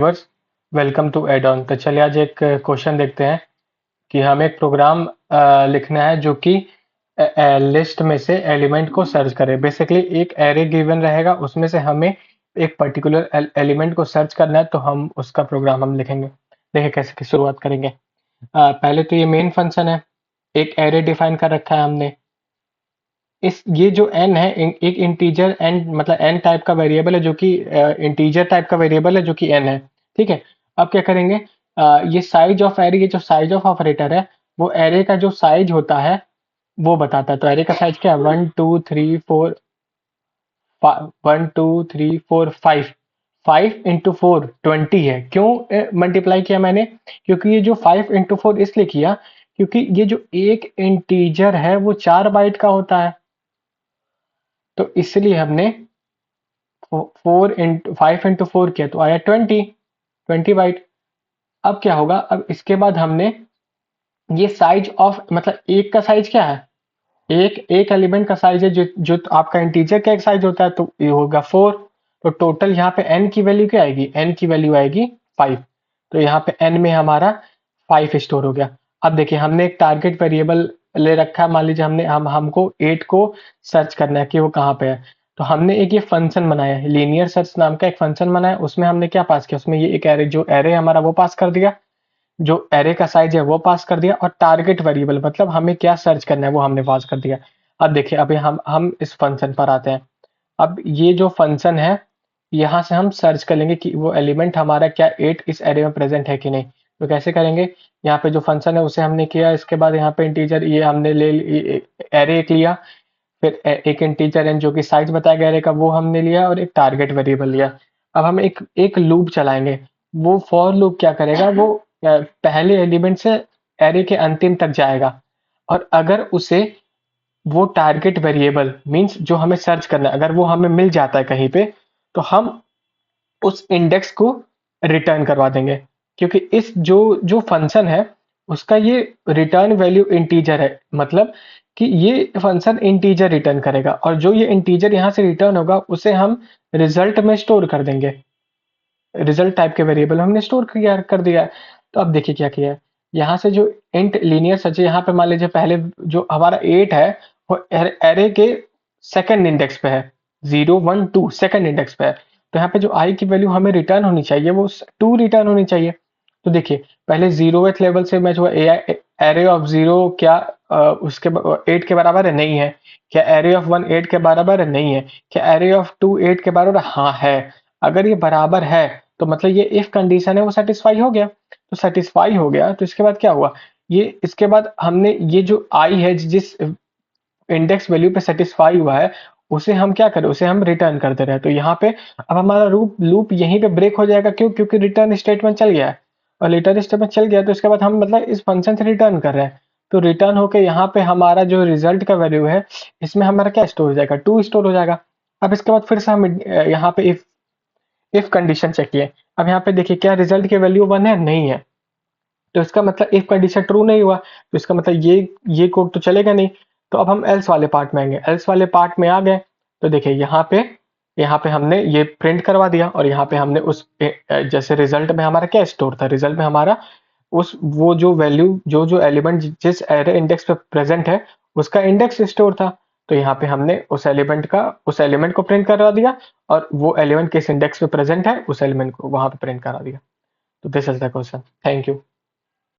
Viewers, welcome to add on. तो चलिए आज एक क्वेश्चन देखते हैं कि हमें एक प्रोग्राम लिखना है जो कि लिस्ट में से एलिमेंट को सर्च करे। बेसिकली एक एरे गिवन रहेगा, उसमें से हमें एक पर्टिकुलर एलिमेंट को सर्च करना है, तो हम उसका प्रोग्राम हम लिखेंगे। देखिए कैसे की शुरुआत करेंगे। पहले तो ये मेन फंक्शन है, एक एरे डिफाइन कर रखा है हमने। इस ये जो n है एक इंटीजर n मतलब n टाइप का वेरिएबल है, जो कि इंटीजर टाइप का वेरिएबल है जो कि n है। ठीक है, अब क्या करेंगे, ये साइज ऑफ एरे, ये जो साइज ऑफ ऑपरेटर है वो एरे का जो साइज होता है वो बताता है। तो एरे का साइज क्या है, 1 2 3 4 5 इंटू 4 20 है। क्यों मल्टीप्लाई किया मैंने, क्योंकि ये जो 5 इंटू 4 इसलिए किया क्योंकि ये जो एक इंटीजर है वो 4 बाइट का होता है, तो इसलिए हमने 5 इंटू 4 किया तो आया 20 बाइट। अब क्या होगा, अब इसके बाद हमने ये साइज ऑफ मतलब एक का साइज क्या है, एक एक एलिमेंट का साइज है, जो आपका इंटीजर का एक साइज होता है, तो ये होगा 4। तो टोटल यहाँ पे n की वैल्यू क्या आएगी, n की वैल्यू आएगी 5। तो यहाँ पे n में हमारा 5 स्टोर हो गया। अब देखिए हमने एक टारगेट वेरिएबल ले रखा है, मान लीजिए हमको 8 को सर्च करना है कि वो कहाँ पे है। तो हमने एक ये फंक्शन बनाया है, लीनियर सर्च नाम का एक फंक्शन बनाया, उसमें हमने क्या पास किया, उसमें ये एक एरे, जो एरे हमारा वो पास कर दिया, जो एरे का साइज है वो पास कर दिया, और टारगेट वेरिएबल मतलब हमें क्या सर्च करना है वो हमने पास कर दिया। अब देखिए अभी हम इस फंक्शन पर आते हैं। अब ये जो फंक्शन है, यहाँ से हम सर्च कर लेंगे कि वो एलिमेंट हमारा क्या 8 इस एरे में प्रेजेंट है कि नहीं। तो कैसे करेंगे, यहाँ पे जो फंक्शन है उसे हमने किया, इसके बाद यहाँ पे इंटीजर ये हमने ले एरे एक लिया, फिर एक इंटीजर एन जो कि साइज बताया गया एरे का वो हमने लिया, और एक टारगेट वेरिएबल लिया। अब हम एक एक लूप चलाएंगे। वो फॉर लूप क्या करेगा, वो पहले एलिमेंट से एरे के अंतिम तक जाएगा, और अगर उसे वो टारगेट वेरिएबल मींस जो हमें सर्च करना है, अगर वो हमें मिल जाता है कहीं पे, तो हम उस इंडेक्स को रिटर्न करवा देंगे। क्योंकि इस जो जो फंक्शन है उसका ये रिटर्न वैल्यू इंटीजर है, मतलब कि ये फंक्शन इंटीजर रिटर्न करेगा, और जो ये इंटीजर यहाँ से रिटर्न होगा उसे हम रिजल्ट में स्टोर कर देंगे। रिजल्ट टाइप के वेरिएबल हमने स्टोर किया कर दिया है। तो अब देखिए क्या किया है, यहाँ से जो इंट लीनियर सर्च है, यहाँ पे मान लीजिए पहले जो हमारा 8 है वो एरे के सेकंड इंडेक्स पे है, 0 1 2 सेकंड इंडेक्स पे है। तो यहाँ पे जो आई की वैल्यू हमें रिटर्न होनी चाहिए वो 2 रिटर्न होनी चाहिए। तो देखिए पहले 0th लेवल से मैं जो एरे ऑफ 0 क्या उसके 8 के बराबर है, नहीं है। क्या एरे ऑफ 1 8 के बराबर है, नहीं है। क्या एरे ऑफ 2 8 के बराबर है, हाँ है। अगर ये बराबर है तो मतलब ये इफ कंडीशन है वो सेटिस्फाई हो गया। तो सेटिस्फाई हो गया तो इसके बाद क्या हुआ, ये इसके बाद हमने ये जो आई है जिस इंडेक्स वैल्यू पे सेटिस्फाई हुआ है उसे हम क्या करें, उसे हम रिटर्न करते रहे। तो यहाँ पे अब हमारा लूप लूप यहीं पे ब्रेक हो जाएगा। क्यों, क्योंकि रिटर्न स्टेटमेंट चल गया है, और रिटर्न स्टेटमेंट चल गया तो इसके बाद हम मतलब इस फंक्शन से रिटर्न कर रहे हैं। तो रिटर्न होके यहाँ पे हमारा जो रिजल्ट का वैल्यू है इसमें हमारा क्या स्टोर हो जाएगा, 2 स्टोर हो जाएगा। अब इसके बाद फिर से हम यहाँ पे इफ कंडीशन चेक किए। अब यहाँ पे देखिए क्या रिजल्ट की वैल्यू 1 है, नहीं है। तो इसका मतलब इफ कंडीशन ट्रू नहीं हुआ, तो इसका मतलब ये कोड तो चलेगा नहीं। तो अब हम एल्स वाले पार्ट में आएंगे। एल्स वाले पार्ट में आ गए तो देखिए यहाँ पे हमने ये प्रिंट करवा दिया, और यहाँ पे हमने उस जैसे रिजल्ट में हमारा क्या स्टोर था, रिजल्ट में हमारा उस वो जो वैल्यू जो जो एलिमेंट जिस एरे इंडेक्स पे प्रेजेंट है उसका इंडेक्स स्टोर था। तो यहाँ पे हमने उस एलिमेंट को प्रिंट करवा दिया, और वो एलिमेंट किस इंडेक्स पे प्रेजेंट है उस एलिमेंट को वहां पे प्रिंट करा दिया। तो this is the question. Thank you.